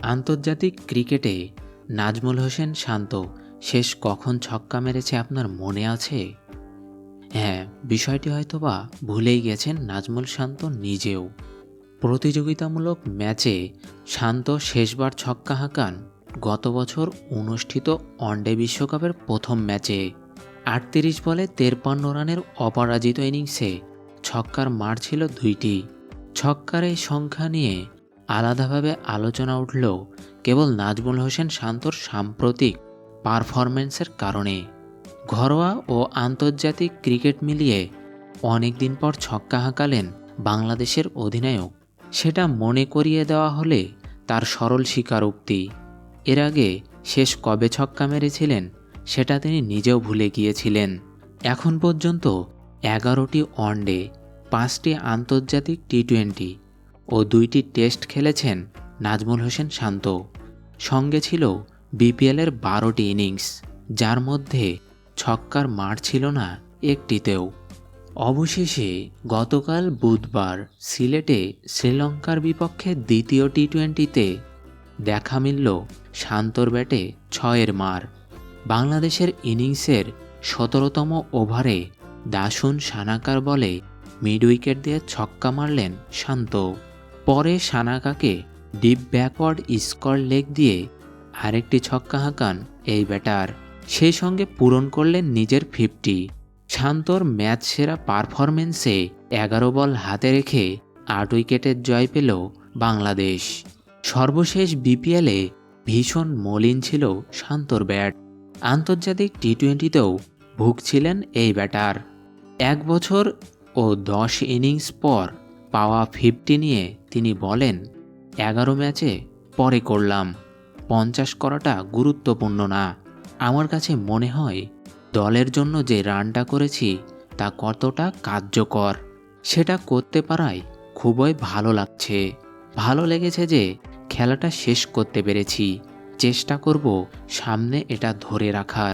আন্তর্জাতিক ক্রিকেটে নাজমুল হোসেন শান্ত শেষ কখন ছক্কা মেরেছে আপনার মনে আছে? হ্যাঁ, বিষয়টি হয়তোবা ভুলেই গেছেন নাজমুল শান্ত নিজেও। প্রতিযোগিতামূলক ম্যাচে শান্ত শেষবার ছক্কা হাঁকান গত বছর অনুষ্ঠিত ওয়ানডে বিশ্বকাপের প্রথম ম্যাচে। ৩৮ বলে ৫৩ রানের অপরাজিত ইনিংসে ছক্কার মার ছিল ২টি। ছক্কার এই সংখ্যা নিয়ে আলাদাভাবে আলোচনা উঠলেও কেবল নাজমুল হোসেন শান্তর সাম্প্রতিক পারফরম্যান্সের কারণে। ঘরোয়া ও আন্তর্জাতিক ক্রিকেট মিলিয়ে অনেক দিন পর ছক্কা হাঁকালেন বাংলাদেশের অধিনায়ক। সেটা মনে করিয়ে দেওয়া হলে তার সরল স্বীকারোক্তি। এর আগে শেষ কবে ছক্কা মেরেছিলেন সেটা তিনি নিজেও ভুলে গিয়েছিলেন। এখন পর্যন্ত ১১টি ওয়ানডে, ৫টি আন্তর্জাতিক টি-২০ ও ২টি টেস্ট খেলেছেন নাজমুল হোসেন শান্ত। সঙ্গে ছিল বিপিএলের ১২টি ইনিংস, যার মধ্যে ছক্কার মার ছিল না একটিতেও। অবশেষে গতকাল বুধবার সিলেটে শ্রীলঙ্কার বিপক্ষে দ্বিতীয় টি-২০তে দেখা মিলল শান্তর ব্যাটে ৬-এর মার। বাংলাদেশের ইনিংসের ১৭তম ওভারে দাসুন সানাকার বলে মিড উইকেট দিয়ে ছক্কা মারলেন শান্ত। পরে সানাকাকে ডিপ ব্যাকওয়ার্ড স্কোয়ার লেগ দিয়ে আরেকটি ছক্কা হাঁকান এই ব্যাটার। সেই সঙ্গে পূরণ করলেন নিজের ৫০। শান্তর ম্যাচ সেরা পারফরম্যান্সে ১১ বল হাতে রেখে ৮ উইকেটের জয় পেল বাংলাদেশ। সর্বশেষ বিপিএলে ভীষণ মলিন ছিল শান্তর ব্যাট। আন্তর্জাতিক টি-২০তেও ভুগছিলেন এই ব্যাটার। ১ বছর ও ১০ ইনিংস পর পাওয়া ৫০ নিয়ে তিনি বলেন, ১১ ম্যাচে পরে করলাম, ৫০ করাটা গুরুত্বপূর্ণ না। আমার কাছে মনে হয় দলের জন্য যে রানটা করেছি তা কতটা কার্যকর, সেটা করতে পারায় খুবই ভালো লাগছে। ভালো লেগেছে যে খেলাটা শেষ করতে পেরেছি। চেষ্টা করব সামনে এটা ধরে রাখার।